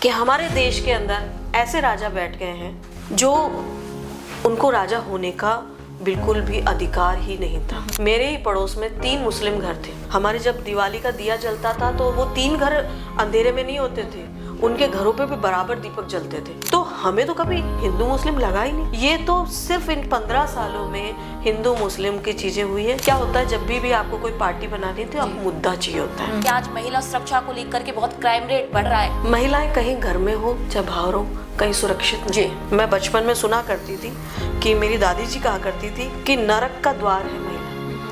कि हमारे देश के अंदर ऐसे राजा बैठ गए हैं जो उनको राजा होने का बिल्कुल भी अधिकार ही नहीं था। मेरे ही पड़ोस में 3 मुस्लिम घर थे। हमारे जब दिवाली का दिया जलता था तो वो 3 घर अंधेरे में नहीं होते थे, उनके घरों पे भी बराबर दीपक जलते थे। तो हमें तो कभी हिंदू मुस्लिम लगा ही नहीं। ये तो सिर्फ इन 15 सालों में हिंदू मुस्लिम की चीजें हुई है। क्या होता है, जब भी आपको कोई पार्टी बनानी थी, आपको मुद्दा चाहिए होता है। आज महिला सुरक्षा को लेकर के बहुत क्राइम रेट बढ़ रहा है। महिलाएं कहीं घर में हो चाहे बाहर हो, कहीं सुरक्षित जी। मैं बचपन में सुना करती थी कि मेरी दादी जी कहा करती थी कि नरक का द्वार है महिला।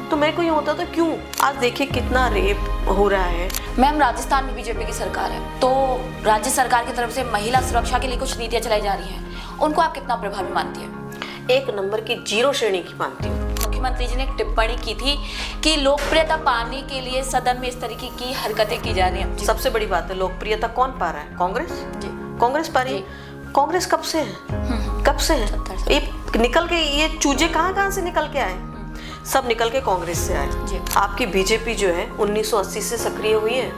तो मेरे को ये होता था क्यों। आज देखिए कितना रेप हो रहा है। मैम, राजस्थान में बीजेपी की सरकार है, तो राज्य सरकार की तरफ से महिला सुरक्षा के लिए कुछ नीतियां चलाई जा रही हैं, उनको आप कितना प्रभावी मानती है? 1 नंबर की 0 श्रेणी की मानती हूँ। मुख्यमंत्री जी ने एक टिप्पणी की थी कि लोकप्रियता पाने के लिए सदन में इस तरीके की हरकतें की जा रही हैं। सबसे बड़ी बात है, लोकप्रियता कौन पा रहा है? कांग्रेस जी। कांग्रेस पा रही है। कांग्रेस कब से है? कब से है? ये निकल के ये चूजे कहाँ से निकल के आए? सब निकल के कांग्रेस से आए। आपकी बीजेपी जो है 1980 से सक्रिय हुई है।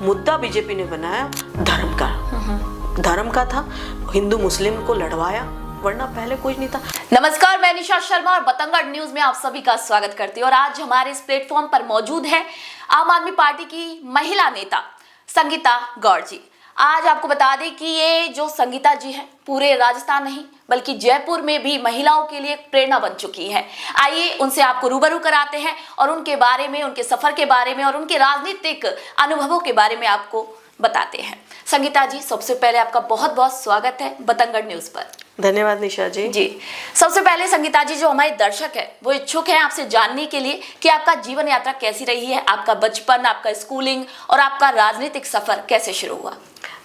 मुद्दा बीजेपी ने बनाया धर्म का। धर्म का था, हिंदू मुस्लिम को लड़वाया, वरना पहले कोई नहीं था। नमस्कार, मैं निशा शर्मा और बतंगड़ न्यूज में आप सभी का स्वागत करती हूँ। और आज हमारे इस प्लेटफॉर्म पर मौजूद है आम आदमी पार्टी की महिला नेता संगीता गौड़ जी। आज आपको बता दें कि ये जो संगीता जी हैं, पूरे राजस्थान नहीं बल्कि जयपुर में भी महिलाओं के लिए एक प्रेरणा बन चुकी हैं। आइए उनसे आपको रूबरू कराते हैं और उनके बारे में, उनके सफर के बारे में और उनके राजनीतिक अनुभवों के बारे में आपको बताते हैं। संगीता जी, सबसे पहले आपका बहुत बहुत स्वागत है बतंगड़ न्यूज पर। धन्यवाद निशा जी। जी, सबसे पहले संगीता जी, जो हमारे दर्शक है वो इच्छुक है आपसे जानने के लिए कि आपका जीवन यात्रा कैसी रही है, आपका बचपन, आपका स्कूलिंग और आपका राजनीतिक सफर कैसे शुरू हुआ?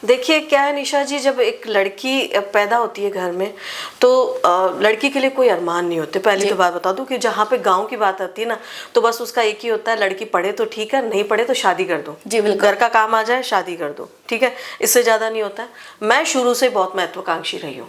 देखिए क्या है निशा जी, जब एक लड़की पैदा होती है घर में तो लड़की के लिए कोई अरमान नहीं होते। पहली तो बात बता दूं कि जहाँ पे गांव की बात आती है ना, तो बस उसका एक ही होता है, लड़की पढ़े तो ठीक है, नहीं पढ़े तो शादी कर दो। जी बिल्कुल। घर का काम आ जाए शादी कर दो, ठीक है, इससे ज़्यादा नहीं होता है। मैं शुरू से बहुत महत्वाकांक्षी रही हूँ।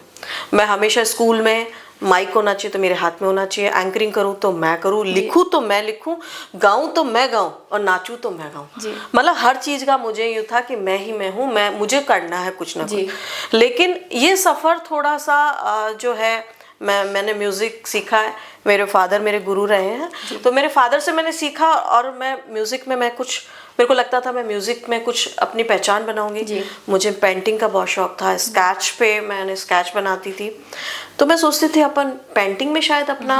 मैं हमेशा स्कूल में माइक होना चाहिए तो मेरे हाथ में होना चाहिए, एंकरिंग करूं तो मैं करूं, लिखूं तो मैं लिखूं, गाऊं तो मैं गाऊं और नाचूं तो मैं गाऊं। मतलब हर चीज का मुझे ये था कि मैं ही मैं हूं, मुझे करना है कुछ ना कुछ। लेकिन ये सफर थोड़ा सा जो है, मैंने म्यूजिक सीखा है। मेरे फादर मेरे गुरु रहे हैं, तो मेरे फादर से मैंने सीखा और मैं म्यूजिक में मेरे को लगता था मैं म्यूजिक में कुछ अपनी पहचान बनाऊंगी। मुझे पेंटिंग का बहुत शौक था, स्केच पे मैंने स्केच बनाती थी, तो मैं सोचती थी अपन पेंटिंग में शायद अपना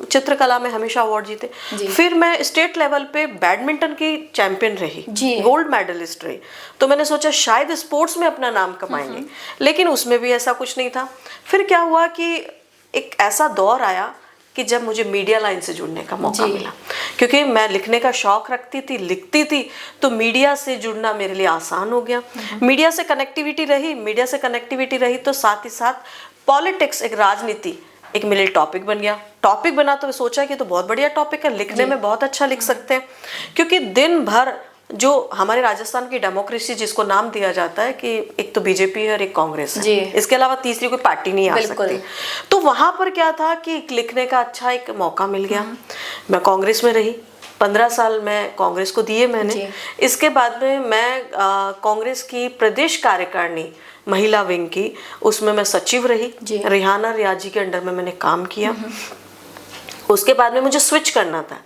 चित्रकला में हमेशा अवार्ड जीते। फिर मैं स्टेट लेवल पे बैडमिंटन की चैंपियन रही, गोल्ड मेडलिस्ट रही, तो मैंने सोचा शायद स्पोर्ट्स में अपना नाम कमाएंगे, लेकिन उसमें भी ऐसा कुछ नहीं था। फिर क्या हुआ कि एक ऐसा दौर आया कि जब मुझे मीडिया लाइन से जुड़ने का मौका मिला, क्योंकि मैं लिखने का शौक रखती थी, लिखती थी, तो मीडिया से जुड़ना मेरे लिए आसान हो गया। मीडिया से कनेक्टिविटी रही तो साथ ही साथ पॉलिटिक्स, एक राजनीति एक मेरे लिए टॉपिक बन गया। टॉपिक बना तो सोचा कि तो बहुत बढ़िया टॉपिक है, लिखने में बहुत अच्छा लिख सकते हैं, क्योंकि दिन भर जो हमारे राजस्थान की डेमोक्रेसी जिसको नाम दिया जाता है कि एक तो बीजेपी है और एक कांग्रेस है, इसके अलावा तीसरी कोई पार्टी नहीं आ सकती। तो वहां पर क्या था कि लिखने का अच्छा एक मौका मिल गया। मैं कांग्रेस में रही 15 साल, मैं कांग्रेस को दिए मैंने। इसके बाद में मैं कांग्रेस की प्रदेश कार्यकारिणी महिला विंग की, उसमें मैं सचिव रही। रिहाना रियाज जी के अंडर में मैंने काम किया। उसके बाद में मुझे स्विच करना था,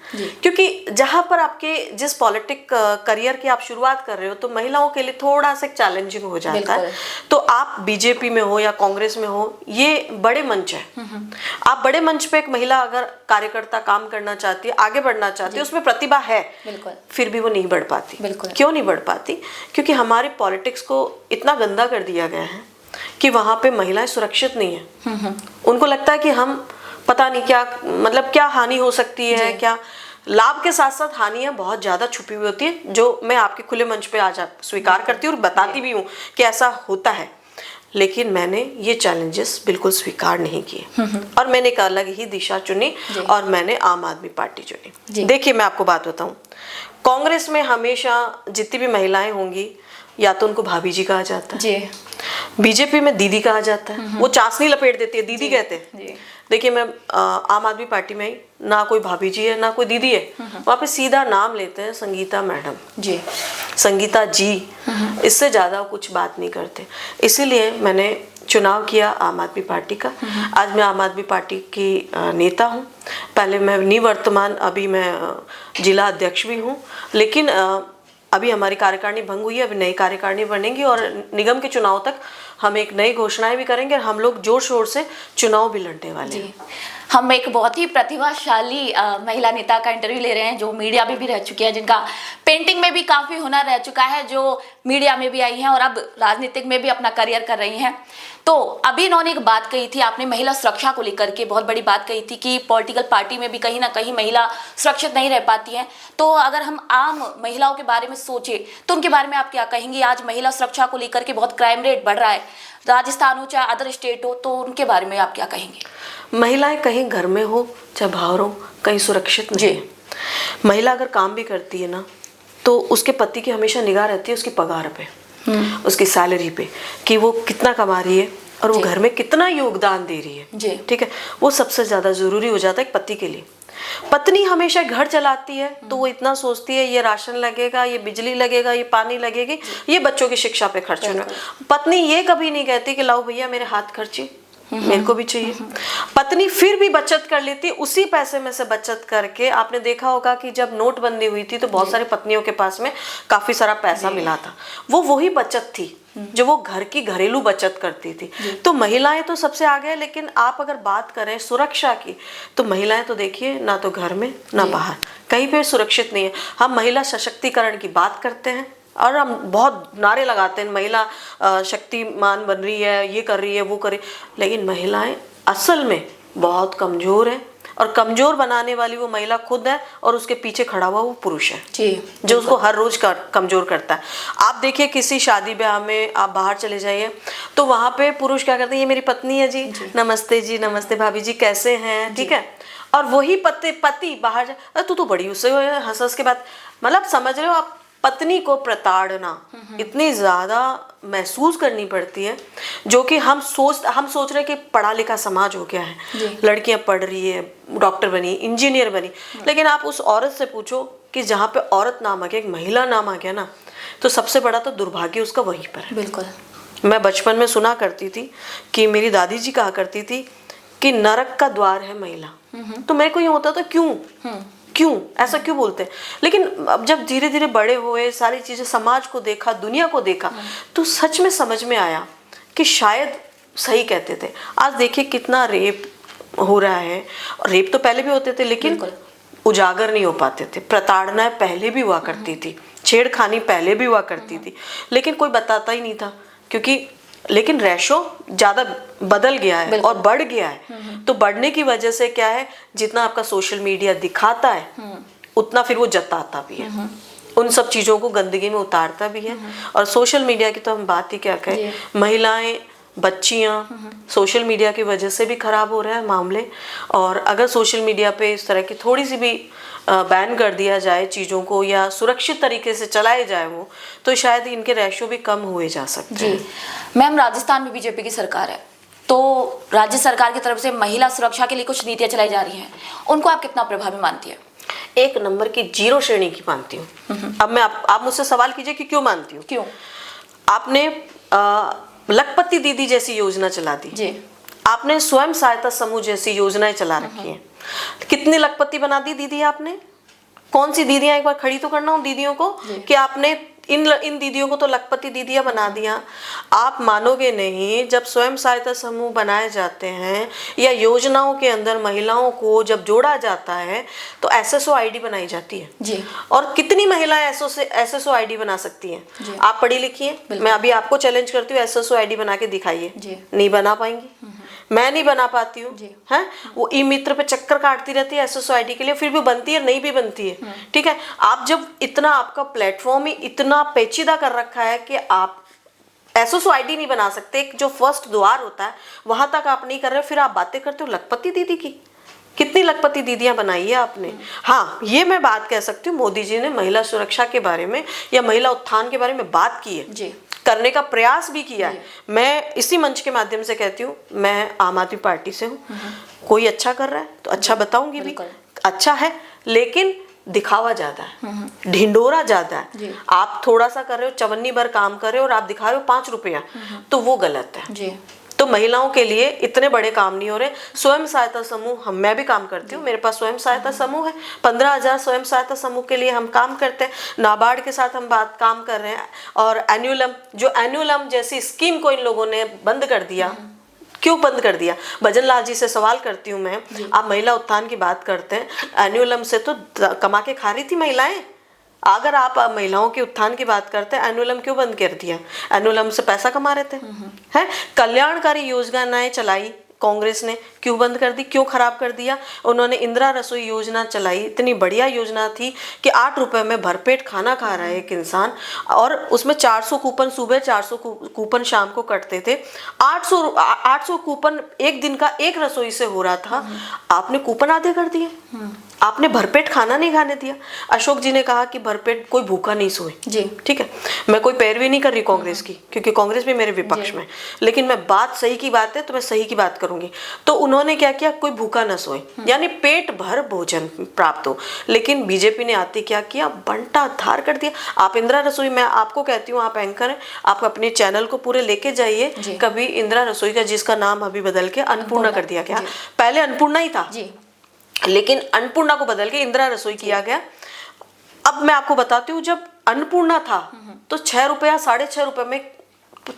क्योंकि जहां पर आपके जिस पॉलिटिक करियर की आप शुरुआत कर रहे हो तो महिलाओं के लिए थोड़ा सा चैलेंजिंग हो जाता है। तो आप बीजेपी में हो या कांग्रेस में हो, ये बड़े मंच है। आप बड़े मंच पे एक महिला अगर कार्यकर्ता काम करना चाहती है, आगे बढ़ना चाहती है, उसमें प्रतिभा है, फिर भी वो नहीं बढ़ पाती। क्यों नहीं बढ़ पाती? क्योंकि हमारे पॉलिटिक्स को इतना गंदा कर दिया गया है कि वहां पे महिलाएं सुरक्षित नहीं है। उनको लगता है कि हम पता नहीं क्या, मतलब क्या हानि हो सकती है, क्या लाभ के साथ साथ हानियां बहुत ज्यादा छुपी हुई होती है, जो मैं आपके खुले मंच पे आज स्वीकार करती हूँ और बताती भी हूँ कि ऐसा होता है। लेकिन मैंने ये चैलेंजेस बिल्कुल स्वीकार नहीं किए और मैंने एक अलग ही दिशा चुनी और मैंने आम आदमी पार्टी चुनी। देखिए मैं आपको बात बताऊं, कांग्रेस में हमेशा जितनी भी महिलाएं होंगी या तो उनको भाभी जी कहा जाता है, बीजेपी में दीदी कहा जाता है, वो चाशनी लपेट देती है, दीदी कहते हैं। देखिए मैं आम आदमी पार्टी में ही, ना कोई भाभी जी है ना कोई दीदी है, वहाँ पे सीधा नाम लेते हैं संगीता मैडम जी, संगीता जी, इससे ज़्यादा कुछ बात नहीं करते। इसीलिए मैंने चुनाव किया आम आदमी पार्टी का। आज मैं आम आदमी पार्टी की नेता हूँ। पहले मैं निवर्तमान, अभी मैं जिला अध्यक्ष भी हूँ, लेकिन अभी हमारी कार्यकारिणी भंग हुई है, अभी नई कार्यकारिणी बनेगी और निगम के चुनाव तक हम एक नई घोषणाएं भी करेंगे और हम लोग जोर शोर से चुनाव भी लड़ने वाले हैं। हम एक बहुत ही प्रतिभाशाली महिला नेता का इंटरव्यू ले रहे हैं जो मीडिया में भी रह चुकी है, जिनका पेंटिंग में भी काफी हुनर रह चुका है, जो मीडिया में भी आई हैं और अब राजनीतिक में भी अपना करियर कर रही हैं। तो अभी इन्होंने एक बात कही थी, आपने महिला सुरक्षा को लेकर के बहुत बड़ी बात कही थी कि पॉलिटिकल पार्टी में भी कहीं ना कहीं महिला सुरक्षित नहीं रह पाती है। तो अगर हम आम महिलाओं के बारे में सोचे तो उनके बारे में आप क्या कहेंगे? आज महिला सुरक्षा को लेकर के बहुत क्राइम रेट बढ़ रहा है, राजस्थान हो चाहे अदर स्टेट हो, तो उनके बारे में आप क्या कहेंगे? महिलाएं कहीं घर में हो चाहे बाहर हो, कहीं सुरक्षित नहीं है। महिला अगर काम भी करती है ना, तो उसके पति की हमेशा निगाह रहती है उसकी पगार पे, उसकी सैलरी पे, कि वो कितना कमा रही है और वो घर में कितना योगदान दे रही है। ठीक है, वो सबसे ज्यादा जरूरी हो जाता है एक पति के लिए। पत्नी हमेशा घर चलाती है तो वो इतना सोचती है ये राशन लगेगा, ये बिजली लगेगा, ये पानी लगेगी, ये बच्चों की शिक्षा पे खर्च होना। पत्नी ये कभी नहीं कहती कि लाओ भैया मेरे हाथ खर्ची, मेरे को भी चाहिए। पत्नी फिर भी बचत कर लेती, उसी पैसे में से बचत करके। आपने देखा होगा कि जब नोटबंदी हुई थी तो बहुत सारी पत्नियों के पास में काफी सारा पैसा मिला था, वो वही बचत थी जो वो घर की घरेलू बचत करती थी। तो महिलाएं तो सबसे आगे है, लेकिन आप अगर बात करें सुरक्षा की तो महिलाएं तो देखिए ना तो घर में ना बाहर कहीं पे सुरक्षित नहीं है। हम महिला सशक्तिकरण की बात करते हैं और हम बहुत नारे लगाते हैं महिला शक्तिमान बन रही है, ये कर रही है, वो कर रही है, लेकिन महिलाएं असल में बहुत कमजोर है और कमजोर बनाने वाली वो महिला खुद है और उसके पीछे खड़ा हुआ वो पुरुष है जी, जो उसको हर रोज कमजोर करता है। आप देखिए किसी शादी ब्याह में आप बाहर चले जाइए तो वहां पे पुरुष क्या करते हैं, ये मेरी पत्नी है जी, नमस्ते जी, नमस्ते भाभी जी, कैसे हैं, ठीक है। और वही पति बाहर जाए, तू तो बड़ी उससे हंस हंस के बात, मतलब समझ रहे हो आप, पत्नी को प्रताड़ना इतनी ज्यादा महसूस करनी पड़ती है, जो कि हम सोच रहे हैं कि पढ़ा लिखा समाज हो गया है, लड़कियां पढ़ रही है, डॉक्टर बनी, इंजीनियर बनी, लेकिन आप उस औरत से पूछो कि जहाँ पे औरत नाम आ गया, एक महिला नाम आ गया ना, तो सबसे बड़ा तो दुर्भाग्य उसका वहीं पर है। बिल्कुल। मैं बचपन में सुना करती थी कि मेरी दादी जी कहा करती थी कि नरक का द्वार है महिला, तो मेरे को ये होता था क्यों ऐसा क्यों बोलते हैं। लेकिन अब जब धीरे धीरे बड़े हुए, सारी चीजें, समाज को देखा, दुनिया को देखा, तो सच में समझ में आया कि शायद सही कहते थे। आज देखिए कितना रेप हो रहा है, रेप तो पहले भी होते थे लेकिन उजागर नहीं हो पाते थे, प्रताड़ना पहले भी हुआ करती थी, छेड़खानी पहले भी हुआ करती थी, लेकिन कोई बताता ही नहीं था, क्योंकि लेकिन रेशो ज्यादा बदल गया है और बढ़ गया है। तो बढ़ने की वजह से क्या है, जितना आपका सोशल मीडिया दिखाता है उतना फिर वो जताता भी है, उन सब चीजों को गंदगी में उतारता भी है। और सोशल मीडिया की तो हम बात ही क्या कहें, महिलाएं, बच्चियां सोशल मीडिया की वजह से भी खराब हो रहे हैं मामले। और अगर सोशल मीडिया पे इस तरह की थोड़ी सी भी बैन कर दिया जाए चीज़ों को, या सुरक्षित तरीके से चलाए जाए वो, तो शायद इनके रेशो भी कम हुए जा सकते हैं। मैम, राजस्थान में बीजेपी की सरकार है, तो राज्य सरकार की तरफ से महिला सुरक्षा के लिए कुछ नीतियां चलाई जा रही हैं, उनको आप कितना प्रभावी मानती है? एक नंबर की 0 श्रेणी की मानती हूँ। अब मैं आप मुझसे सवाल कीजिए कि क्यों मानती हूँ। क्यों? आपने लखपति दीदी जैसी योजना चला दी जी, आपने स्वयं सहायता समूह जैसी योजनाएं चला रखी हैं, कितनी लखपति बना दी दीदी आपने। कौन सी दीदियां, एक बार खड़ी तो करना उन दीदियों को कि आपने इन दीदियों को तो लखपति दीदियां बना दिया। आप मानोगे नहीं, जब स्वयं सहायता समूह बनाए जाते हैं या योजनाओं के अंदर महिलाओं को जब जोड़ा जाता है तो SSO ID बनाई जाती है जी। और कितनी महिलाएं SSO ID बना सकती हैं? आप पढ़ी लिखी हैं, मैं अभी आपको चैलेंज करती हूँ, SSO ID बना के दिखाइए। नहीं बना पाएंगी, मैं नहीं बना पाती हूँ, है वो ई मित्र पे चक्कर काटती रहती है SSO ID के लिए, फिर भी बनती है, नहीं भी बनती है। ठीक है, आप जब इतना, आपका प्लेटफॉर्म ही इतना पेचीदा कर रखा है कि आप SSO ID नहीं बना सकते, एक जो फर्स्ट द्वार होता है वहां तक आप नहीं कर रहे, फिर आप बातें करते हो लखपति दीदी की। कितनी लखपति दीदियां बनाई है आपने। हाँ, ये मैं बात कह सकती हूँ, मोदी जी ने महिला सुरक्षा के बारे में या महिला उत्थान के बारे में बात की है जी, करने का प्रयास भी किया है। मैं इसी मंच के माध्यम से कहती हूँ, मैं आम आदमी पार्टी से हूँ, कोई अच्छा कर रहा है तो अच्छा बताऊंगी भी, अच्छा है, लेकिन दिखावा ज्यादा है, ढिंडोरा ज्यादा है। आप थोड़ा सा कर रहे हो, चवन्नी भर काम कर रहे हो और आप दिखा रहे हो 5 रुपया, तो वो गलत है जी। तो महिलाओं के लिए इतने बड़े काम नहीं हो रहे। स्वयं सहायता समूह, मैं भी काम करती हूँ, मेरे पास स्वयं सहायता समूह है, 15,000 स्वयं सहायता समूह के लिए हम काम करते हैं। नाबार्ड के साथ हम काम कर रहे हैं। और एनुअलम जैसी स्कीम को इन लोगों ने बंद कर दिया। क्यों बंद कर दिया? भजन लाल जी से सवाल करती हूँ मैं, आप महिला उत्थान की बात करते हैं, एनुअलम से तो कमा के खा रही थी महिलाएं। अगर आप महिलाओं के उत्थान की बात करते हैं, एनुअलम क्यों बंद कर दिया? एनुअलम से पैसा कमा रहे थे, हैं? कल्याणकारी योजनाएं चलाई कांग्रेस ने, क्यों बंद कर दी, क्यों खराब कर दिया? उन्होंने इंदिरा रसोई योजना चलाई, इतनी बढ़िया योजना थी कि 8 रुपए में भरपेट खाना खा रहा है एक इंसान, और उसमें 400 कूपन सुबह, 400 कूपन शाम को कटते थे। 800 कूपन एक दिन का एक रसोई से हो रहा था, आपने कूपन आधे कर दिए, आपने भरपेट खाना नहीं खाने दिया। अशोक जी ने कहा कि भरपेट कोई भूखा नहीं सोए जी, ठीक है। मैं कोई पैरवी नहीं कर रही कांग्रेस की, क्योंकि कांग्रेस भी मेरे विपक्ष में, लेकिन मैं बात सही की बात है तो मैं सही की बात करूंगी। तो उन्होंने क्या किया, कोई भूखा न सोए, यानी पेट भर भोजन प्राप्त हो। लेकिन बीजेपी ने आते क्या किया, बंटा धार कर दिया। आप इंदिरा रसोई, मैं आपको कहती हूँ, आप एंकर हैं, आप अपने चैनल को पूरे लेके जाइए, कभी इंदिरा रसोई का, जिसका नाम अभी बदल के अन्नपूर्णा कर दिया गया, पहले अन्नपूर्णा ही था लेकिन अन्नपूर्णा को बदल के इंदिरा रसोई किया गया। अब मैं आपको बताती हूँ, जब अन्नपूर्णा था तो 6 रुपया 6.5 रुपए में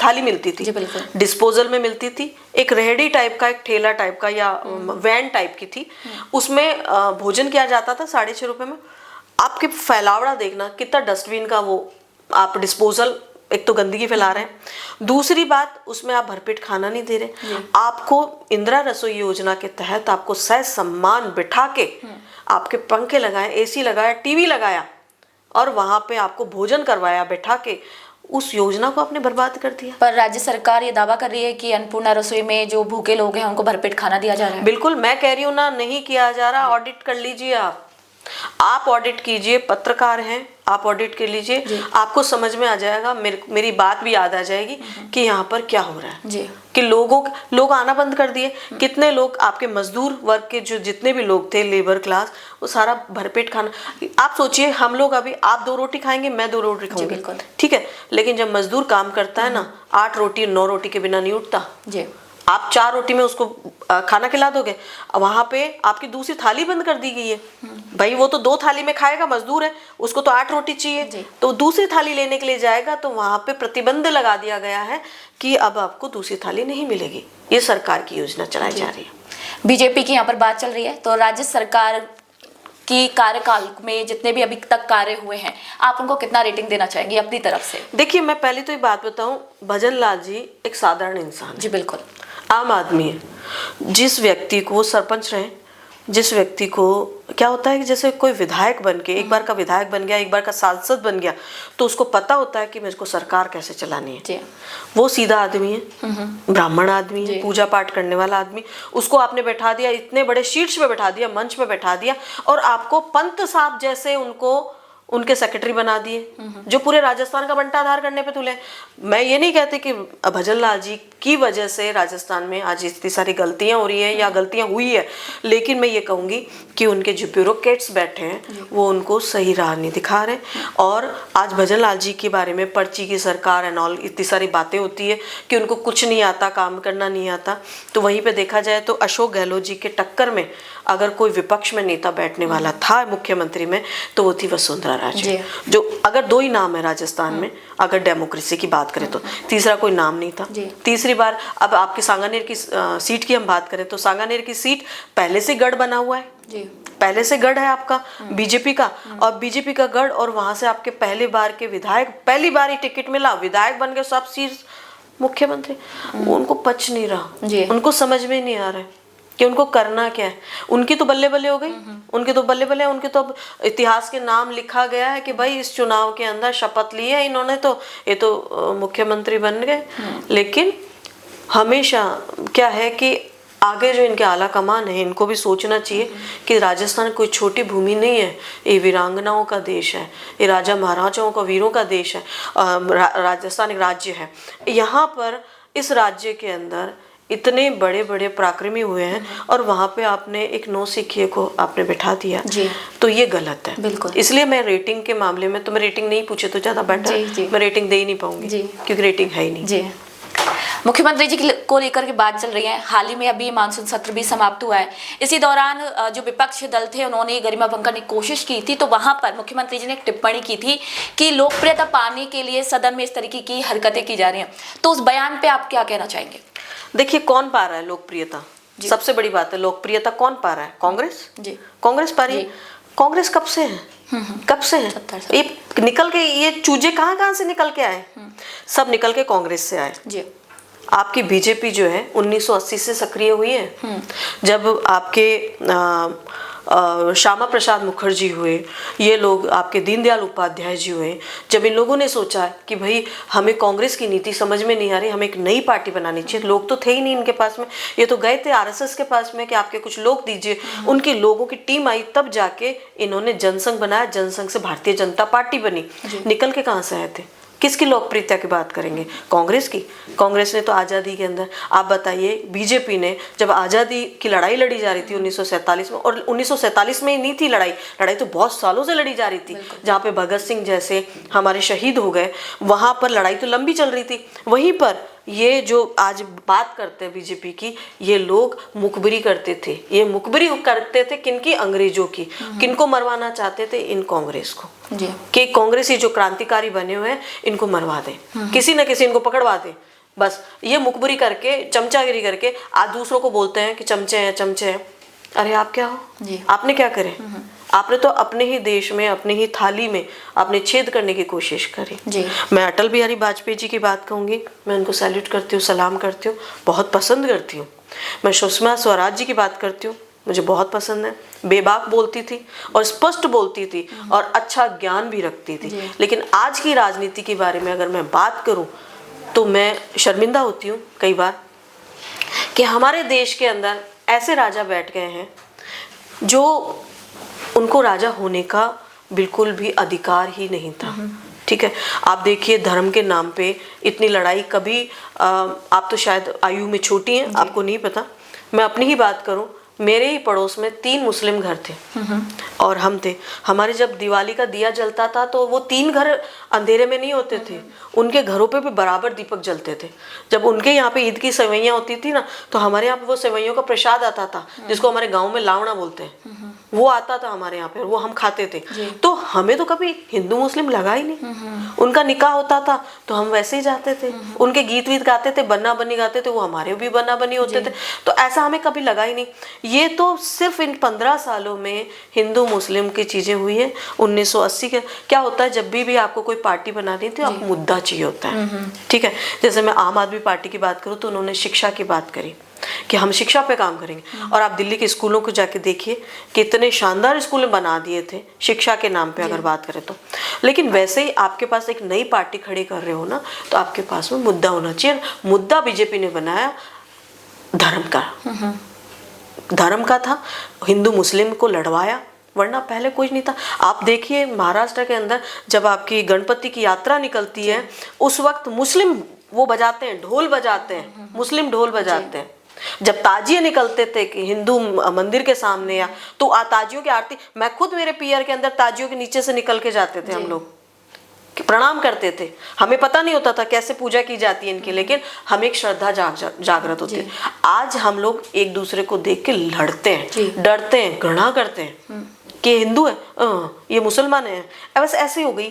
थाली मिलती थी, डिस्पोजल में मिलती थी, एक रेहड़ी टाइप का, एक ठेला टाइप का या वैन टाइप की थी, उसमें भोजन किया जाता था 6.5 रुपए में। आपके फैलावड़ा देखना, कितना डस्टबिन का वो आप डिस्पोजल, एक तो गंदगी फैला रहे हैं, दूसरी बात उसमें आप भरपेट खाना नहीं दे रहे। आपको इंदिरा रसोई योजना के तहत आपको सह सम्मान बिठा के आपके पंखे लगाए, एसी लगाया, टीवी लगाया और वहां पे आपको भोजन करवाया बैठा के, उस योजना को आपने बर्बाद कर दिया। पर राज्य सरकार ये दावा कर रही है कि अन्नपूर्णा रसोई में जो भूखे लोग हैं उनको भरपेट खाना दिया जा रहा है। बिल्कुल, मैं कह रही हूँ ना, नहीं किया जा रहा। ऑडिट कर लीजिए, आप ऑडिट कीजिए, पत्रकार हैं, आप ऑडिट कर लीजिए, आपको समझ में आ जाएगा, मेरी बात भी याद आ जाएगी कि यहाँ पर क्या हो रहा है जी। कि लोग आना बंद कर दिए। कितने लोग आपके मजदूर वर्ग के जो जितने भी लोग थे, लेबर क्लास, वो सारा भरपेट खाना। आप सोचिए, हम लोग अभी, आप 2 रोटी खाएंगे, मैं 2 रोटी खाऊंगी, ठीक है, लेकिन जब मजदूर काम करता है ना, 8 रोटी 9 रोटी के बिना नहीं उठता जी। आप 4 रोटी में उसको खाना खिला दोगे, वहां पे आपकी दूसरी थाली बंद कर दी गई है। भाई वो तो 2 थाली में खाएगा, मजदूर है, उसको तो 8 रोटी चाहिए, तो दूसरी थाली लेने के लिए जाएगा तो वहां पे प्रतिबंध लगा दिया गया है कि अब आपको दूसरी थाली नहीं मिलेगी। ये सरकार की योजना चलाई जा रही है। बीजेपी की यहाँ पर बात चल रही है, तो राज्य सरकार की कार्यकाल में जितने भी अभी तक कार्य हुए हैं, आप उनको कितना रेटिंग देना चाहेंगे अपनी तरफ से? देखिए, मैं पहले तो ये बात बताऊं, भजन लाल जी एक साधारण इंसान जी, बिल्कुल आम आदमी है। जिस व्यक्ति को सरपंच रहे, जिस व्यक्ति को क्या होता है कि जैसे कोई विधायक बन के, एक बार का विधायक बन गया, एक बार का सांसद बन गया, तो उसको पता होता है कि मुझको सरकार कैसे चलानी है। वो सीधा आदमी है, ब्राह्मण आदमी है, पूजा पाठ करने वाला आदमी। उसको आपने बैठा दिया, इतने बड़े शीर्ष पे बैठा दिया, मंच पे बैठा दिया, और आपको पंत साहब जैसे उनके सेक्रेटरी बना दिए, जो पूरे राजस्थान का बंटाधार करने पे तुले। मैं ये नहीं कहती कि भजन लाल जी की वजह से राजस्थान में आज इतनी सारी गलतियां हो रही है या गलतियां हुई है, लेकिन मैं ये कहूँगी कि उनके जो ब्यूरोक्रेट्स बैठे हैं वो उनको सही राह नहीं दिखा रहे। और आज भजन लाल जी के बारे में पर्ची की सरकार एंड ऑल इतनी सारी बातें होती है कि उनको कुछ नहीं आता, काम करना नहीं आता। तो वहीं पर देखा जाए तो अशोक गहलोत जी के टक्कर में अगर कोई विपक्ष में नेता बैठने वाला था मुख्यमंत्री में, तो वो थी वसुंधरा राजे, जो अगर 2 ही नाम है राजस्थान में, अगर डेमोक्रेसी की बात करें तो तीसरा कोई नाम नहीं था। तीसरी बार अब आपकी सांगानेर की सीट की हम बात करें तो सांगानेर की सीट पहले से गढ़ बना हुआ है, पहले से गढ़ है आपका बीजेपी का, और बीजेपी का गढ़, और वहां से आपके पहली बार के विधायक, पहली बार ही टिकट मिला, विधायक बन गए, सब सीट मुख्यमंत्री। उनको पच नहीं रहा, उनको समझ में नहीं आ रहा है कि उनको करना क्या है। उनकी तो बल्ले बल्ले हो गई, उनके तो बल्ले बल्ले, उनके तो अब इतिहास के नाम लिखा गया है कि भाई इस चुनाव के अंदर शपथ ली है इन्होंने, तो ये तो मुख्यमंत्री बन गए। लेकिन हमेशा क्या है कि आगे जो इनके आला कमान है, इनको भी सोचना चाहिए कि राजस्थान कोई छोटी भूमि नहीं है, ये वीरांगनाओं का देश है, ये राजा महाराजाओं का, वीरों का देश है। राजस्थान एक राज्य है। यहाँ पर इस राज्य के अंदर इतने बड़े बड़े पराक्रमी हुए हैं और वहां पे आपने एक नौसिखिए को आपने बिठा दिया जी। तो ये गलत है। बिल्कुल। इसलिए मैं रेटिंग के मामले में, तो मैं रेटिंग नहीं पूछे तो ज्यादा बेटर, जी, जी। मैं रेटिंग दे ही नहीं पाऊंगी जी। क्योंकि रेटिंग है ही नहीं। जी। मुख्यमंत्री जी को लेकर के बात चल रही है। हाल ही में अभी मानसून सत्र भी समाप्त हुआ है। इसी दौरान जो विपक्ष दल थे उन्होंने गरिमा भंग करने की कोशिश की थी, तो वहां पर मुख्यमंत्री जी ने एक टिप्पणी की थी कि लोकप्रियता पाने के लिए सदन में इस तरीके की हरकतें की जा रही हैं। तो उस बयान पे आप क्या कहना चाहेंगे? देखिए, कौन पा रहा है लोकप्रियता? सबसे बड़ी बात है, लोकप्रियता कौन पा रहा है? कांग्रेस। जी। कांग्रेस पा रही है। कांग्रेस कब से है? कब से है? 70 साल। ये निकल के, ये चूजे कहाँ से निकल के आए? सब निकल के कांग्रेस से आए। जी। आपकी बीजेपी जो है 1980 से सक्रिय हुई है। जब आपके श्यामा प्रसाद मुखर्जी हुए, ये लोग आपके दीनदयाल उपाध्याय जी हुए, जब इन लोगों ने सोचा कि भाई हमें कांग्रेस की नीति समझ में नहीं आ रही, हमें एक नई पार्टी बनानी चाहिए। लोग तो थे ही नहीं इनके पास में, ये तो गए थे आरएसएस के पास में कि आपके कुछ लोग दीजिए। उनके लोगों की टीम आई, तब जाके इन्होंने जनसंघ बनाया, जनसंघ से भारतीय जनता पार्टी बनी। निकल के कहाँ से आए थे? किसकी लोकप्रियता की बात करेंगे? कांग्रेस की। कांग्रेस ने तो आज़ादी के अंदर, आप बताइए, बीजेपी ने जब आज़ादी की लड़ाई लड़ी जा रही थी 1947 में, और 1947 में ही नहीं थी लड़ाई, लड़ाई तो बहुत सालों से लड़ी जा रही थी, जहाँ पे भगत सिंह जैसे हमारे शहीद हो गए, वहाँ पर लड़ाई तो लंबी चल रही थी। वहीं पर ये जो आज बात करते हैं बीजेपी की, ये लोग मुखबिरी करते थे। ये मुखबिरी करते थे किनकी? अंग्रेजों की। किनको मरवाना चाहते थे? इन कांग्रेस को, कि कांग्रेसी जो क्रांतिकारी बने हुए हैं इनको मरवा दे, किसी न किसी इनको पकड़वा दे। बस ये मुखबिरी करके, चमचागिरी करके आज दूसरों को बोलते हैं कि चमचे हैं, चमचे हैं। अरे आप क्या हो? आपने क्या करे? आपने तो अपने ही देश में, अपने ही थाली में आपने छेद करने की कोशिश करी। जी। मैं अटल बिहारी वाजपेयी जी की बात कहूँगी, मैं उनको सैल्यूट करती हूँ, सलाम करती हूँ, बहुत पसंद करती हूँ। मैं सुषमा स्वराज जी की बात करती हूँ, मुझे बहुत पसंद है। बेबाक बोलती थी और स्पष्ट बोलती थी और अच्छा ज्ञान भी रखती थी। लेकिन आज की राजनीति के बारे में अगर मैं बात करूँ तो मैं शर्मिंदा होती हूँ कई बार कि हमारे देश के अंदर ऐसे राजा बैठ गए हैं जो उनको राजा होने का बिल्कुल भी अधिकार ही नहीं था। ठीक है, आप देखिए धर्म के नाम पे इतनी लड़ाई कभी, आप तो शायद आयु में छोटी हैं, आपको नहीं पता। मैं अपनी ही बात करूं, मेरे ही पड़ोस में 3 मुस्लिम घर थे और हम थे। हमारे जब दिवाली का दिया जलता था तो वो 3 घर अंधेरे में नहीं होते थे, उनके घरों पे भी बराबर दीपक जलते थे। जब उनके यहाँ पे ईद की सेवैयाँ होती थी ना, तो हमारे यहाँ पे वो सेवैयों का प्रसाद आता था, जिसको हमारे गाँव में लावड़ा बोलते हैं, वो आता था हमारे यहाँ पे, वो हम खाते थे। तो हमें तो कभी हिंदू मुस्लिम लगा ही नहीं। उनका निकाह होता था तो हम वैसे ही जाते थे, उनके गीत वीत गाते थे, बन्ना बन्नी गाते थे, वो हमारे भी बन्ना बन्नी होते थे। तो ऐसा हमें कभी लगा ही नहीं। ये तो सिर्फ इन 15 सालों में हिंदू मुस्लिम की चीजें हुई है। 1980 के क्या होता है, जब भी आपको कोई पार्टी बनानी है तो आपको मुद्दा चाहिए होता है। ठीक है, जैसे मैं आम आदमी पार्टी की बात करूँ तो उन्होंने शिक्षा की बात करी कि हम शिक्षा पे काम करेंगे, और आप दिल्ली के स्कूलों को जाके देखिए कितने शानदार स्कूल बना दिए थे शिक्षा के नाम पे अगर बात करें तो। लेकिन वैसे ही आपके पास एक नई पार्टी खड़ी कर रहे हो ना, तो आपके पास में मुद्दा होना चाहिए। मुद्दा बीजेपी ने बनाया धर्म का, धर्म का था, हिंदू मुस्लिम को लड़वाया, वरना पहले कोई नहीं था। आप देखिए महाराष्ट्र के अंदर जब आपकी गणपति की यात्रा निकलती है, उस वक्त मुस्लिम वो बजाते हैं, ढोल बजाते हैं, मुस्लिम ढोल बजाते हैं। जब ताजिए निकलते थे कि हिंदू मंदिर के सामने, या तो ताजियों की आरती, मैं खुद मेरे पीयर के अंदर ताजियों के नीचे से निकल के जाते थे हम लोग, प्रणाम करते थे। हमें पता नहीं होता था कैसे पूजा की जाती है इनकी, लेकिन हमें एक श्रद्धा जागृत होती है। आज हम लोग एक दूसरे को देख के लड़ते हैं, डरते हैं, घृणा करते हैं कि हिंदू है, ये मुसलमान है, बस ऐसे हो गई।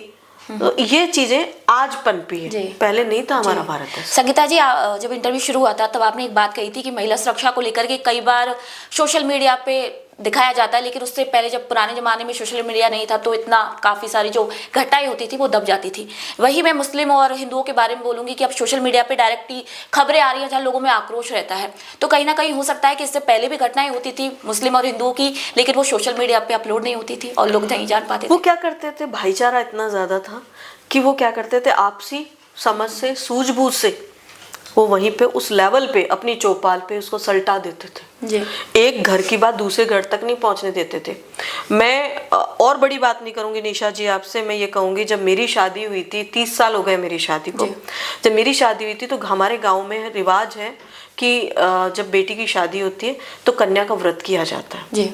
तो ये चीजें आज पनपी है, पहले नहीं था हमारा भारत है। संगीता जी, जब इंटरव्यू शुरू हुआ था तब आपने एक बात कही थी कि महिला सुरक्षा को लेकर के कई बार सोशल मीडिया पे दिखाया जाता है, लेकिन उससे पहले जब पुराने ज़माने में सोशल मीडिया नहीं था तो इतना काफ़ी सारी जो घटनाएं होती थी वो दब जाती थी। वही मैं मुस्लिम और हिंदुओं के बारे में बोलूँगी कि अब सोशल मीडिया पे डायरेक्टली खबरें आ रही हैं जहाँ लोगों में आक्रोश रहता है। तो कहीं ना कहीं हो सकता है कि इससे पहले भी घटनाएं होती थी मुस्लिम और हिंदुओं की, लेकिन वो सोशल मीडिया पर अपलोड नहीं होती थी और लोग नहीं जान पाते थे। वो क्या करते थे, भाईचारा इतना ज़्यादा था कि वो क्या करते थे, आपसी समझ से, सूझबूझ से वो वहीं पे उस लेवल पे अपनी चौपाल पे उसको सल्टा देते थे जी। एक घर की बात दूसरे घर तक नहीं पहुंचने देते थे। मैं और बड़ी बात नहीं करूंगी निशा जी आपसे, मैं ये कहूंगी जब मेरी शादी हुई थी, 30 साल हो गए मेरी शादी को, जब मेरी शादी हुई थी तो हमारे गांव में रिवाज है कि जब बेटी की शादी होती है तो कन्या का व्रत किया जाता है जी।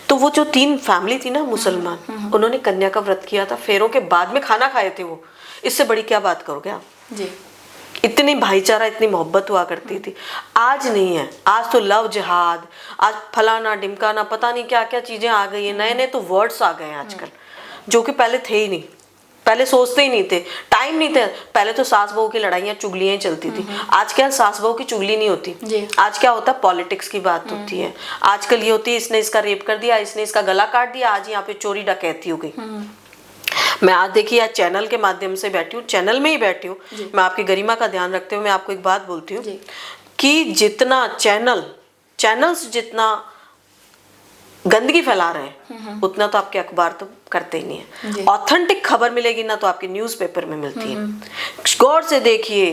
तो वो जो 3 फैमिली थी ना मुसलमान, उन्होंने कन्या का व्रत किया था, फेरों के बाद में खाना खाए थे वो। इससे बड़ी क्या बात करोगे आप जी। इतनी भाईचारा, इतनी मोहब्बत हुआ करती थी। आज नहीं है, आज तो लव जिहाद, आज फलाना ढिमकाना, पता नहीं क्या क्या चीजें आ गई है, नए नए तो वर्ड्स आ गए हैं आजकल, जो कि पहले थे ही नहीं। पहले सोचते ही नहीं थे, टाइम नहीं था। पहले तो सास बहू की लड़ाइयाँ चुगलियाँ चलती थी। आज क्या सास बहू की चुगली नहीं होती, आज क्या होता है, पॉलिटिक्स की बात होती है। आजकल ये होती है, इसने इसका रेप कर दिया, इसने इसका गला काट दिया, आज यहाँ पे चोरी डकैती हो गई। मैं आज देखिए, आज चैनल के माध्यम से बैठी हूँ, चैनल में ही बैठी हूँ, मैं आपकी गरिमा का ध्यान रखते हुए मैं आपको एक बात बोलती हूँ कि जितना चैनल्स जितना गंदगी फैला रहे हैं, उतना तो आपके अखबार तो करते ही नहीं है। ऑथेंटिक खबर मिलेगी ना तो आपके न्यूज़पेपर में मिलती है। गौर से देखिए,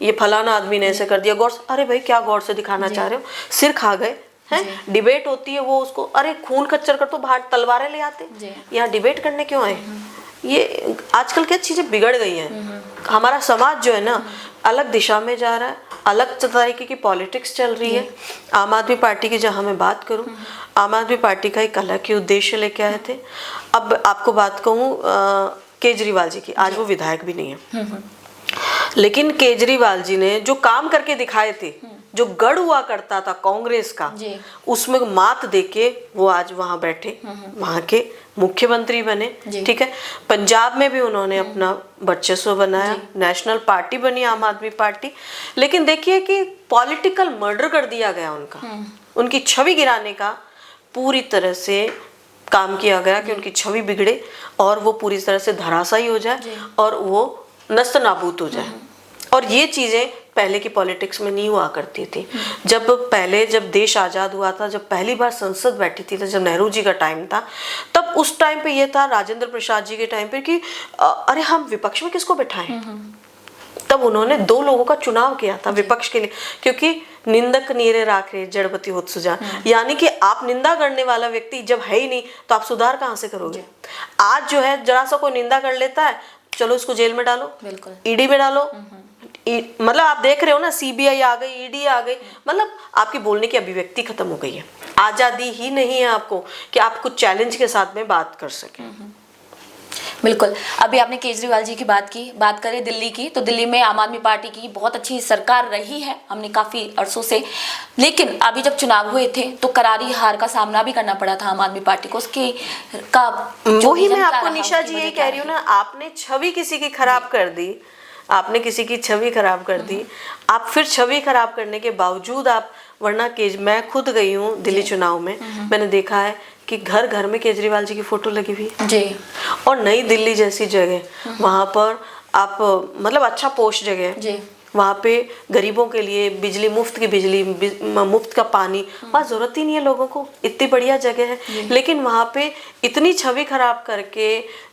ये फलाना आदमी ने ऐसे कर दिया, गौर से, अरे भाई क्या गौर से दिखाना चाह रहे हो, सिर खा गए हैं। डिबेट होती है, वो उसको, अरे खून खच्चर कर तो बाहर तलवारें ले आते, यहाँ डिबेट करने क्यों आए। ये आजकल क्या चीजें बिगड़ गई हैं। हमारा समाज जो है ना अलग दिशा में जा रहा है, अलग तरीके की पॉलिटिक्स चल रही है। आम आदमी पार्टी की जहाँ मैं बात करूँ, आम आदमी पार्टी का एक अलग ही उद्देश्य लेके आए थे। अब आपको बात कहूँ केजरीवाल जी की, आज वो विधायक भी नहीं है, लेकिन केजरीवाल जी ने जो काम करके दिखाए थे, जो गढ़ हुआ करता था कांग्रेस का, उसमें मात देके वो आज वहां बैठे, वहां के मुख्यमंत्री बने। ठीक है, पंजाब में भी उन्होंने अपना वर्चस्व बनाया, नेशनल पार्टी बनी आम आदमी पार्टी। लेकिन देखिए कि पॉलिटिकल मर्डर कर दिया गया उनका, उनकी छवि गिराने का पूरी तरह से काम किया गया कि उनकी छवि बिगड़े और वो पूरी तरह से धराशायी हो जाए और वो नस्त नाबूद हो जाए। और ये चीजें पहले की पॉलिटिक्स में नहीं हुआ करती थी। जब देश आज़ाद हुआ था, जब पहली बार संसद बैठी थी, तो जब नेहरू जी का टाइम था, तब उस टाइम पे ये था, राजेंद्र प्रसाद जी के टाइम पे, कि अरे हम विपक्ष में किसको बैठाएं। तब उन्होंने 2 लोगों का चुनाव किया था विपक्ष के लिए, क्योंकि निंदक नीरे राखे जड़पति होत सुजान, यानी कि आप निंदा करने वाला व्यक्ति जब है ही नहीं तो आप सुधार कहाँ से करोगे। आज जो है, जरा सा कोई निंदा कर लेता है, चलो इसको जेल में डालो, ईडी में डालो। मतलब आप देख रहे हो ना, सीबीआई आ गई, ईडी आ गई, मतलब आपकी बोलने की अभिव्यक्ति खत्म हो गई है। आजादी ही नहीं है आपको कि आप कुछ चैलेंज के साथ में बात कर सकें। बिल्कुल। अभी आपने केजरीवाल जी की बात करें दिल्ली की, तो दिल्ली में आम आदमी पार्टी की बहुत अच्छी सरकार रही है, हमने काफी अरसों से। लेकिन अभी जब चुनाव हुए थे तो करारी हार का सामना भी करना पड़ा था आम आदमी पार्टी को। उसके का वही मैं आपको निशा जी यही कह रही हूँ ना, आपने छवि किसी की खराब कर दी, आपने किसी की छवि खराब कर दी। आप फिर छवि खराब करने के बावजूद आप, वरना मैं खुद गई हूँ दिल्ली चुनाव में, मैंने देखा है कि घर घर में केजरीवाल जी की फोटो लगी हुई है जी। और नई दिल्ली जैसी जगह, वहां पर आप, मतलब अच्छा पोश जगह जी, वहाँ पे गरीबों के लिए बिजली, मुफ्त की बिजली, मुफ्त का पानी, वहाँ जरूरत ही नहीं है लोगों को, इतनी बढ़िया जगह है। लेकिन वहाँ पे इतनी छवि खराब करके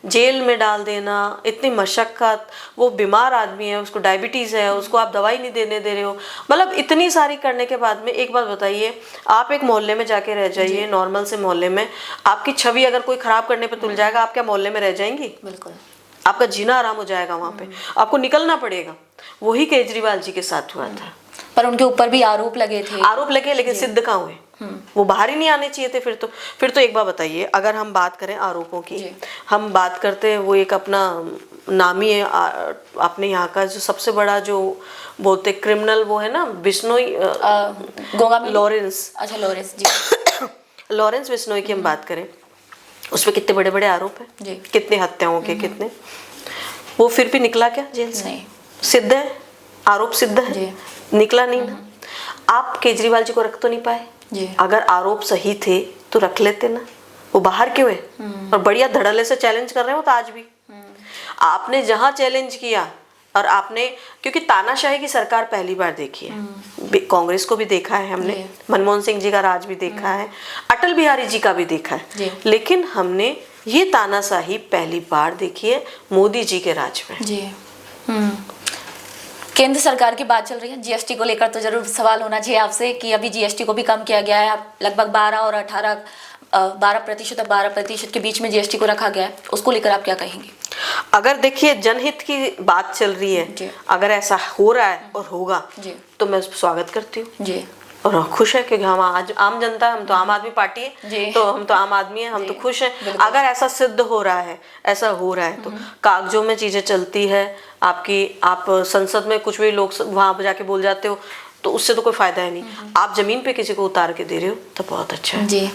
जेल में डाल देना, इतनी मशक्कत, वो बीमार आदमी है, उसको डायबिटीज़ है, उसको आप दवाई नहीं देने दे रहे हो, मतलब इतनी सारी करने के बाद में, एक बात बताइए, आप एक मोहल्ले में जाके रह जाइए, नॉर्मल से मोहल्ले में, आपकी छवि अगर कोई खराब करने पर तुल जाएगा, आप क्या मोहल्ले में रह जाएंगी? बिल्कुल, आपका जीना आराम हो जाएगा, वहाँ पे आपको निकलना पड़ेगा। वही केजरीवाल जी के साथ हुआ था। पर उनके ऊपर भी आरोप लगे थे, लेकिन सिद्ध कहाँ हुए? वो बाहर ही नहीं आने चाहिए थे। फिर तो एक बात बताइए, अगर हम बात करें आरोपों की, हम बात करते हैं, वो एक अपना नामी है अपने यहाँ का जो सबसे बड़ा जो बोलते क्रिमिनल, वो है ना बिश्नोई, लॉरेंस, अच्छा लॉरेंस जी, लॉरेंस बिश्नोई की हम बात करें, उसपे कितने बड़े बड़े आरोप है, कितने हत्याओं के, कितने, वो फिर भी निकला क्या जेल से? सिद्ध है, आरोप सिद्ध है, निकला नहीं ना। आप केजरीवाल जी को रख तो नहीं पाए, अगर आरोप सही थे तो रख लेते ना, वो बाहर क्यों है? और बढ़िया धड़ल्ले से चैलेंज कर रहे हो तो आज भी आपने जहां चैलेंज किया, और आपने, क्योंकि तानाशाही की सरकार पहली बार देखी है, कांग्रेस को भी देखा है हमने, मनमोहन सिंह जी का राज भी देखा है, अटल बिहारी जी का भी देखा है, लेकिन हमने ये तानाशाही पहली बार देखी है मोदी जी के राज में जी। केंद्र सरकार की बात चल रही है, जीएसटी को लेकर तो जरूर सवाल होना चाहिए आपसे कि अभी जीएसटी को भी कम किया गया है, लगभग 12 और 18 12% और 12% के बीच में जीएसटी को रखा गया है, उसको लेकर आप क्या कहेंगे? अगर देखिए जनहित की बात चल रही जी। है, अगर ऐसा हो रहा है और होगा जी। तो मैं स्वागत करती हूँ जी। और खुश है, क्योंकि हम आज आम जनता है, हम तो आम आदमी पार्टी जी। है, तो हम तो आम आदमी है, हम जी, तो खुश हैं। बिल्कुल। अगर ऐसा सिद्ध हो रहा है, ऐसा हो रहा है तो कागजों में चीजें चलती है आपकी, आप संसद में कुछ भी लोग वहां पर जाके बोल जाते हो तो उससे तो कोई फायदा है नहीं। आप जमीन पे किसी को उतार के दे रहे हो तो बहुत अच्छा है। जी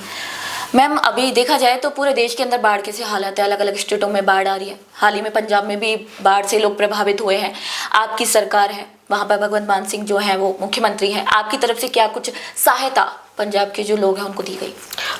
मैम, अभी देखा जाए तो पूरे देश के अंदर बाढ़ के से हालात है, अलग अलग स्टेटों में बाढ़ आ रही है। हाल ही में पंजाब में भी बाढ़ से लोग प्रभावित हुए हैं। आपकी सरकार है, वहाँ पर भगवंत मान सिंह जो हैं वो मुख्यमंत्री हैं, आपकी तरफ से क्या कुछ सहायता पंजाब के जो लोग हैं उनको दी गई?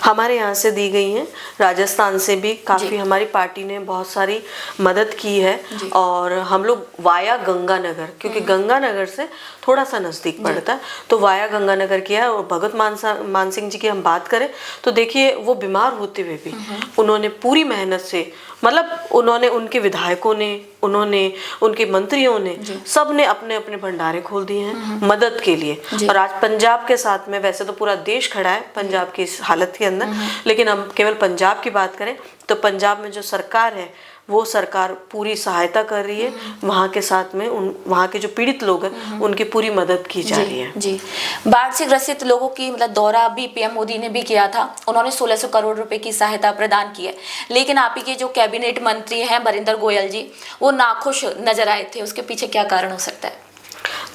हमारे यहाँ से दी गई हैं, राजस्थान से भी काफ़ी हमारी पार्टी ने बहुत सारी मदद की है। और हम लोग वाया गंगानगर, क्योंकि गंगानगर से थोड़ा सा नज़दीक पड़ता है, तो वाया गंगानगर किया है। और भगत मान सिंह जी की हम बात करें तो देखिए वो बीमार होते हुए भी उन्होंने पूरी मेहनत से, मतलब उन्होंने, उनके विधायकों ने, उन्होंने, उनके मंत्रियों ने, सब ने अपने अपने भंडारे खोल दिए हैं मदद के लिए। और आज पंजाब के साथ में, वैसे तो पूरा देश खड़ा है पंजाब की इस हालत के अंदर, लेकिन हम केवल पंजाब की बात करें तो पंजाब में जो सरकार है वो सरकार पूरी सहायता कर रही है। वहाँ के साथ में वहाँ के जो पीड़ित लोग हैं उनकी पूरी मदद की जा रही है। जी, बाढ़ से ग्रसित लोगों की मतलब दौरा भी पीएम मोदी ने भी किया था। उन्होंने 1600 करोड़ रुपए की सहायता प्रदान की है। लेकिन आप ही के जो कैबिनेट मंत्री हैं वरिंदर गोयल जी, वो नाखुश नजर आए थे। उसके पीछे क्या कारण हो सकता है?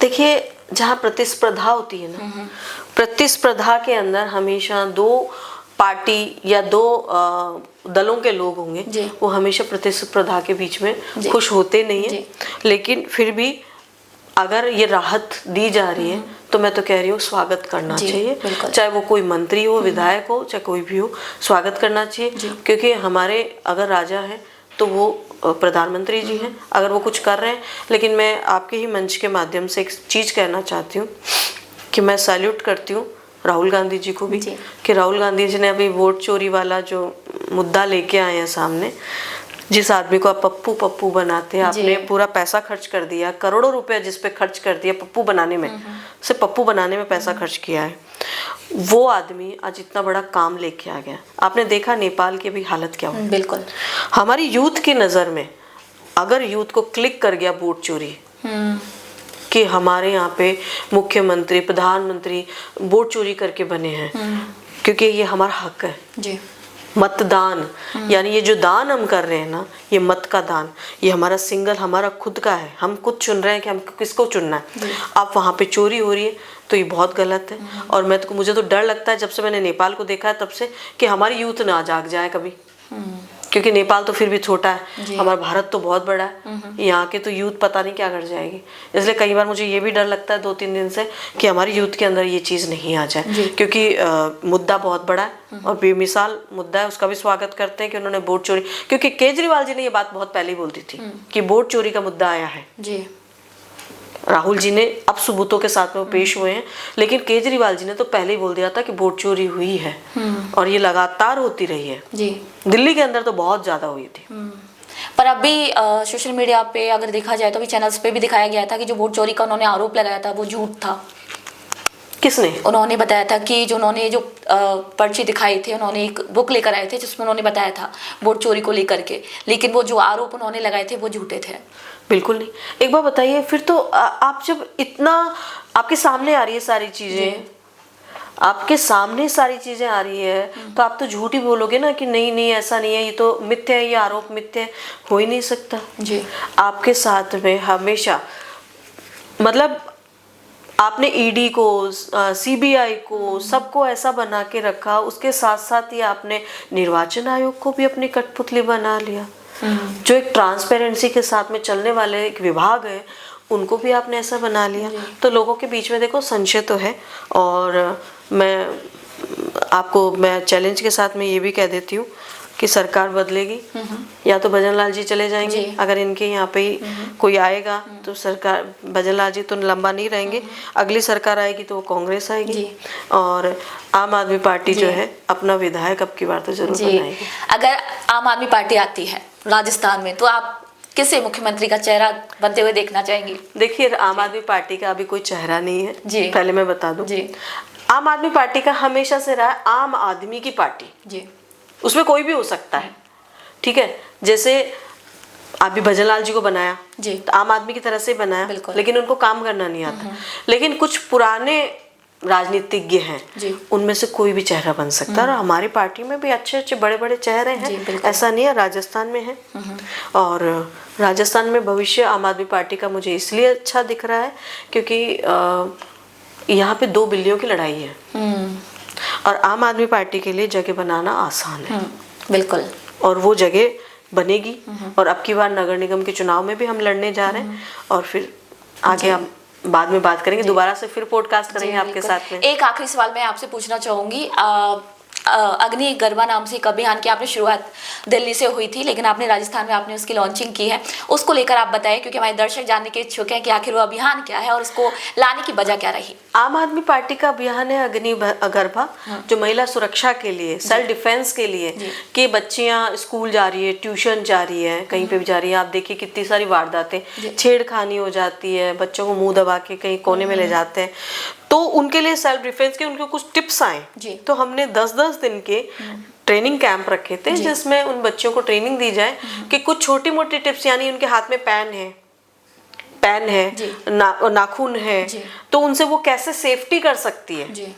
देखिए, जहाँ प्रतिस्पर्धा होती है ना, प्रतिस्पर्धा के अंदर हमेशा दो पार्टी या दो दलों के लोग होंगे, वो हमेशा प्रतिस्पर्धा के बीच में खुश होते नहीं है। लेकिन फिर भी अगर ये राहत दी जा रही है तो मैं तो कह रही हूँ स्वागत करना चाहिए, चाहे वो कोई मंत्री हो, विधायक हो, चाहे कोई भी हो, स्वागत करना चाहिए। क्योंकि हमारे अगर राजा है तो वो प्रधानमंत्री जी हैं, अगर वो कुछ कर रहे हैं। लेकिन मैं आपके ही मंच के माध्यम से एक चीज़ कहना चाहती हूँ कि मैं सैल्यूट करती हूँ राहुल गांधी जी को भी, कि राहुल गांधी जी ने अभी वोट चोरी वाला जो मुद्दा लेके आए हैं सामने, जिस आदमी को आप पप्पू पप्पू बनाते हैं, आपने पूरा पैसा खर्च कर दिया, करोड़ों रुपया जिस पे खर्च कर दिया पप्पू बनाने में, सिर्फ पप्पू बनाने में पैसा खर्च किया है, वो आदमी आज इतना बड़ा काम लेके आ गया। आपने देखा नेपाल की भी हालत क्या हुई। बिल्कुल, हमारी यूथ की नज़र में अगर यूथ को क्लिक कर गया वोट चोरी, कि हमारे यहाँ पे मुख्यमंत्री, प्रधानमंत्री वोट चोरी करके बने हैं, क्योंकि ये हमारा हक है जी। मतदान, यानी ये जो दान हम कर रहे हैं ना, ये मत का दान, ये हमारा सिंगल, हमारा खुद का है। हम खुद चुन रहे हैं कि हम किसको चुनना है। अब वहाँ पे चोरी हो रही है तो ये बहुत गलत है। और मुझे तो डर लगता है, जब से मैंने नेपाल को देखा है तब से, कि हमारी यूथ ना जाग जाए कभी, क्योंकि नेपाल तो फिर भी छोटा है, हमारा भारत तो बहुत बड़ा है। यहाँ के तो यूथ पता नहीं क्या कर जाएगी। इसलिए कई बार मुझे ये भी डर लगता है 2-3 दिन से कि हमारी यूथ के अंदर ये चीज़ नहीं आ जाए, क्योंकि मुद्दा बहुत बड़ा है और बेमिसाल मुद्दा है। उसका भी स्वागत करते हैं कि उन्होंने वोट चोरी, क्योंकि केजरीवाल जी ने ये बात बहुत पहले ही बोल दी थी कि वोट चोरी का मुद्दा आया है जी। राहुल जी ने अब सबूतों के साथ में वो पेश हुए हैं, लेकिन केजरीवाल जी ने तो पहले ही बोल दिया था कि वोट चोरी हुई है और ये लगातार होती रही है जी। दिल्ली के अंदर तो बहुत ज़्यादा हुई थी। पर अभी सोशल मीडिया पे अगर देखा जाए तो भी चैनल्स पे भी दिखाया गया था कि जो वोट चोरी का उन्होंने आरोप लगाया था वो झूठ था। किसने? उन्होंने बताया था कि जो उन्होंने जो पर्ची दिखाई थे, उन्होंने एक बुक लेकर आए थे जिसमें उन्होंने बताया था वोट चोरी को लेकर के, लेकिन वो जो आरोप उन्होंने लगाए थे वो झूठे थे। बिल्कुल नहीं। एक बार बताइए, फिर तो आप जब इतना आपके सामने आ रही है सारी चीजें, आपके सामने सारी चीजें आ रही है, तो आप तो झूठ ही बोलोगे ना कि नहीं नहीं ऐसा नहीं है, ये तो मिथ्या है, ये आरोप मिथ्या है। हो ही नहीं सकता जी। आपके साथ में हमेशा, मतलब आपने ईडी को, सीबीआई को, सबको ऐसा बना के रखा, उसके साथ साथ ही आपने निर्वाचन आयोग को भी अपनी कठपुतली बना लिया। जो एक ट्रांसपेरेंसी के साथ में चलने वाले एक विभाग है, उनको भी आपने ऐसा बना लिया। तो लोगों के बीच में देखो संशय तो है। और मैं चैलेंज के साथ में ये भी कह देती हूँ कि सरकार बदलेगी, या तो भजन लाल जी चले जाएंगे, अगर इनके यहाँ पे ही कोई आएगा तो सरकार, भजन लाल जी तो लंबा नहीं रहेंगे, अगली सरकार आएगी तो वो कांग्रेस आएगी, और आम आदमी पार्टी जो है अपना विधायक अब की बार तो जरूर बनाएगी। अगर आम आदमी पार्टी आती है राजस्थान में तो आप किसे मुख्यमंत्री का चेहरा बनते हुए देखना चाहेंगे? देखिए, आम आदमी पार्टी का अभी कोई चेहरा नहीं है, पहले मैं बता दूं। आम आदमी पार्टी का हमेशा से रहा है आम आदमी की पार्टी, जी उसमें कोई भी हो सकता है, ठीक है। जैसे अभी भजनलाल जी को बनाया जी, तो आम आदमी की तरह से ही बनाया, बिल्कुल। लेकिन उनको काम करना नहीं आता। लेकिन कुछ पुराने राजनीतिज्ञ हैं, जी। उनमें से कोई भी चेहरा बन सकता है, और हमारी पार्टी में भी अच्छे अच्छे बड़े बड़े चेहरे जी, हैं, बिल्कुल। ऐसा नहीं है। राजस्थान में है, और राजस्थान में भविष्य आम आदमी पार्टी का मुझे इसलिए अच्छा दिख रहा है क्योंकि यहाँ पे 2 बिल्लियों की लड़ाई है, और आम आदमी पार्टी के लिए जगह बनाना आसान है, बिल्कुल। और वो जगह बनेगी। और अब की बार नगर निगम के चुनाव में भी हम लड़ने जा रहे हैं, और फिर आगे हम बाद में बात करेंगे, दोबारा से फिर पॉडकास्ट करेंगे आपके बिल्कुल। साथ में। एक आखिरी सवाल मैं आपसे पूछना चाहूंगी, अग्नि गरबा नाम से एक अभियान की आपने शुरुआत दिल्ली से हुई थी, लेकिन आपने राजस्थान में आपने उसकी लॉन्चिंग की है, उसको लेकर आप बताएं, क्योंकि हमारे दर्शक जानने के इच्छुक हैं कि आखिर वो अभियान क्या है और उसको लाने की वजह क्या रही। आम आदमी पार्टी का अभियान है अग्नि गरबा, जो महिला सुरक्षा के लिए, सेल्फ डिफेंस के लिए, कि बच्चियां स्कूल जा रही है, ट्यूशन जा रही है, कहीं पे भी जा रही है, आप देखिए कितनी सारी वारदातें, छेड़खानी हो जाती है, बच्चों को मुंह दबा के कहीं कोने में ले जाते हैं, तो उनके लिए सेल्फ डिफेंस के उनके कुछ टिप्स आए। तो हमने 10-10 दिन के ट्रेनिंग कैंप रखे थे, जिसमें उन बच्चों को ट्रेनिंग दी जाए कि कुछ छोटी मोटी टिप्स, यानी उनके हाथ में पेन है, नाखून है, तो उनसे वो कैसे सेफ्टी कर सकती है,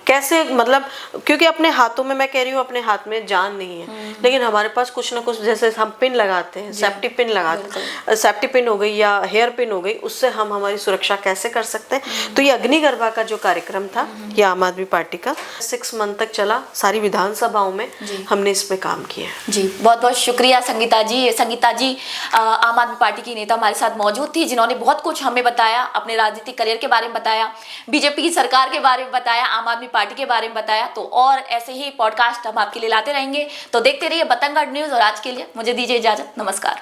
कैसे, मतलब क्योंकि अपने हाथों में, मैं कह रही हूँ अपने हाथ में जान नहीं है, लेकिन हमारे पास कुछ ना कुछ, जैसे हम पिन लगाते हैं, सेफ्टी पिन लगाते हैं, सेफ्टी पिन हो गई या हेयर पिन हो गई, उससे हम हमारी सुरक्षा कैसे कर सकते हैं। तो ये अग्नि गरबा का जो कार्यक्रम था, ये आम आदमी पार्टी का 6 मंथ तक चला, सारी विधानसभाओं में हमने इस पे काम किया। जी, बहुत बहुत शुक्रिया संगीता जी। संगीता जी आम आदमी पार्टी की नेता हमारे साथ मौजूद थी, जिन्होंने बहुत कुछ हमें बताया, अपने राजनीतिक करियर के बारे में बताया, बीजेपी की सरकार के बारे में बताया, आम आदमी पार्टी के बारे में बताया। तो और ऐसे ही पॉडकास्ट हम आपके लिए लाते रहेंगे, तो देखते रहिए बतंगड़ न्यूज। और आज के लिए मुझे दीजिए इजाजत, नमस्कार।